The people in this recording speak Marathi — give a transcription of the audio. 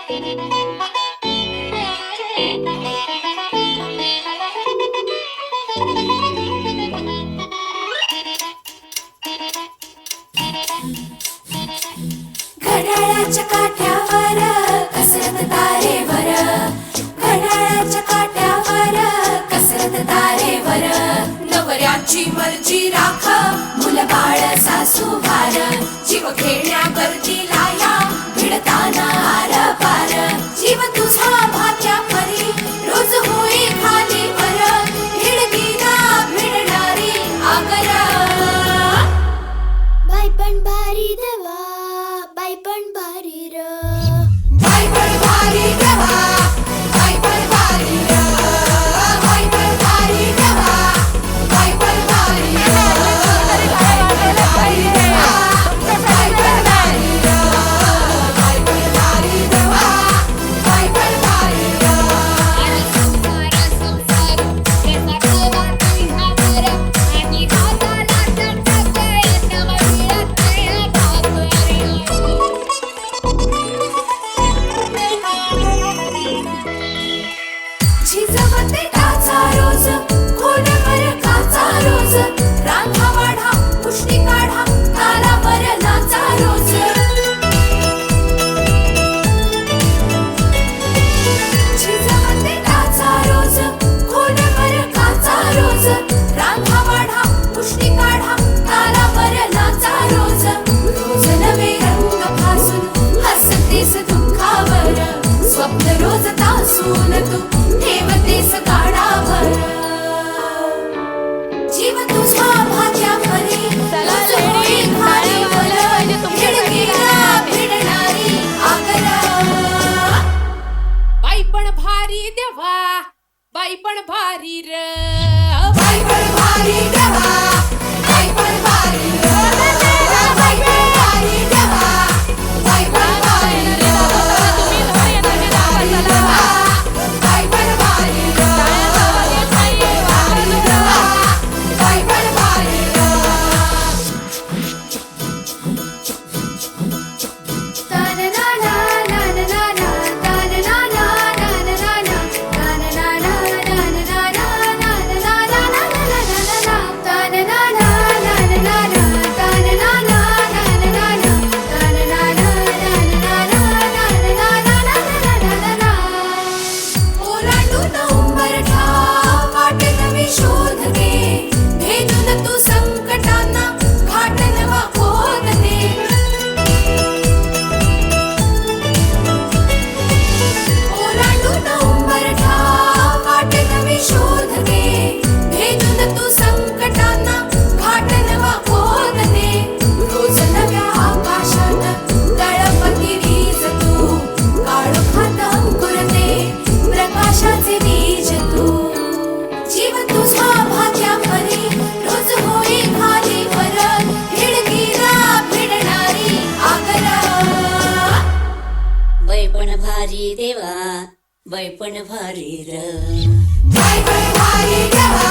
घड्याळाच्या काठ्यावर कसरत तारेवर, घड्याळाच्या काठ्यावर कसरत तारेवर, नवऱ्याची मर्जी राख मुलं बाळ सासू भार, जीव खेळण्यावरती लाया भिडताना आर पार, जीव तुझा भात्या परी रोज होई खाली वर, भिडकीला भिडणारी आगर. बाई पण भारी देवा, बाई पण भारी र, बाई पण भारी देवा, बाई पण भारी र, बाई पण भारी देवा, बाई पण भारी र, बाई पण भारी देवा, बाई पण भारी र, बाई पण भारी देवा, बाई पण भारी र. झिजवते टाचा रोज, खोलवर काचा रोज, रांधा वाढा पुष्टी काढा तालावर नाचा रोज. झिजवते टाचा रोज, खोलवर काचा रोज, रांधा वाढा पुष्टी काढा तालावर नाचा रोज. रोज नवे रंग फासून हसतेस दुःखावर, स्वप्न रोज तासून तू ठेवतेस गाडावर, जीव तुझा भात्या परी रोज होई खालीवर, भिडकीला भिडणारी आगर. बाई पण भारी देवा, बाई पण भारी र, बाई पण भारी देवा, बाई पण भारी र, बाई पण भारी देवा, बाई पण भारी र, बाई पण भारी देवा, बाई पण भारी र, बाई पण भारी देवा, बाई पण भारी र. ताननाना नाननाना ताननाना नाननाना ताननाना नाननाना नाननाना नाननाना ताननाना नाननाना ताननाना नाननाना ताननाना नाननाना नाननाना नाननाना. ओलांडून उंबरठा वाट नवी शोध दे, भेदून तू संकटांना घाट नवा खोद दे. ओलांडून उंबरठा वाट नवी शोध दे, भेदून तू संकटांना घाट नवा खोद दे. रोज नव्या आकाशात तळपती वीज तू, काळोखात अंकुर दे प्रकाशाचे बीज तू, जीव तुझा भात्या परी रोज होई खालीवर, भिडकीला भिडणारी आगर. बाई पण भारी देवा, बाई पण भारी र, बाई पण भारी देवा,